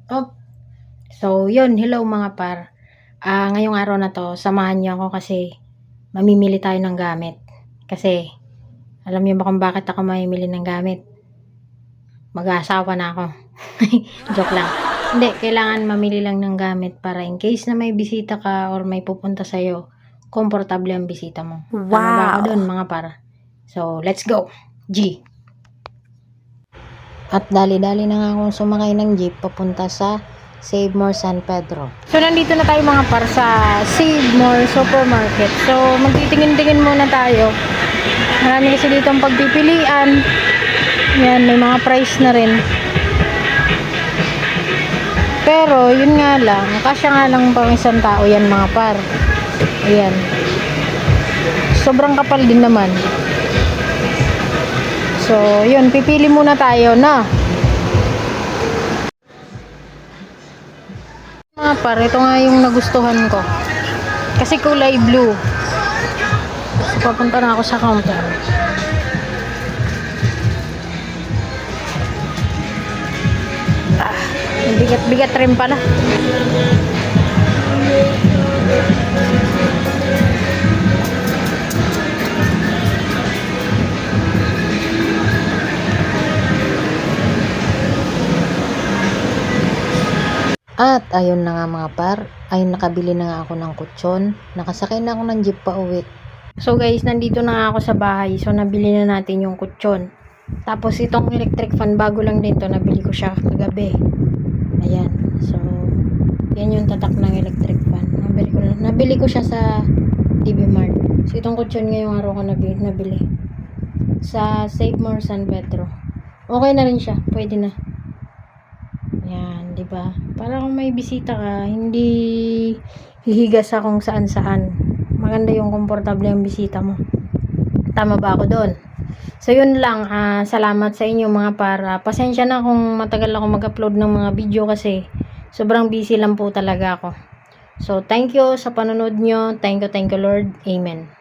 Oh, so yun, hello mga par. Ngayong araw na to, samahan niyo ako kasi mamimili tayo ng gamit. Kasi, alam niyo ba kung bakit ako mamimili ng gamit? Mag-aasawa na ako. Joke lang. Hindi, kailangan mamili lang ng gamit para in case na may bisita ka or may pupunta sa'yo, komportable ang bisita mo. Tama ba ako dun mga par? So, let's go! G! At dali-dali na nga akong sumakay ng jeep papunta sa Save More San Pedro. So, nandito na tayo mga par sa Save More Supermarket. So, magtitingin-tingin muna tayo. Marami kasi dito ang pagpipilian. Yan, may mga price na rin. Pero, yun nga lang, kasya nga lang pang isang tao yan mga par. Ayan. Sobrang kapal din naman. So, yun, pipili muna tayo na. Mga par, ito nga yung nagustuhan ko. Kasi kulay blue. So, papunta na ako sa counter. Bigat-bigat rin pala. At ayun na nga mga par, ay nakabili na nga ako ng kutsyon. Nakasakay na ako ng jeep pa uwi. So guys, nandito na nga ako sa bahay. So nabili na natin yung kutsyon. Tapos itong electric fan, bago lang dito, nabili ko siya kagabi. Ayan. So, yan yung tatak ng electric fan. Nabili ko siya sa DB Mart. So itong kutsyon ngayong araw ko nabili. Sa Save More San Pedro. Okay na rin siya. Pwede na. Yan, 'di ba? Para kung may bisita ka, hindi hihiga sa kung saan-saan. Maganda yung komportable ang bisita mo. Tama ba ako doon? So yun lang, salamat sa inyo mga para. Pasensya na kung matagal ako mag-upload ng mga video kasi sobrang busy lang po talaga ako. So thank you sa panonood nyo. Thank you Lord. Amen.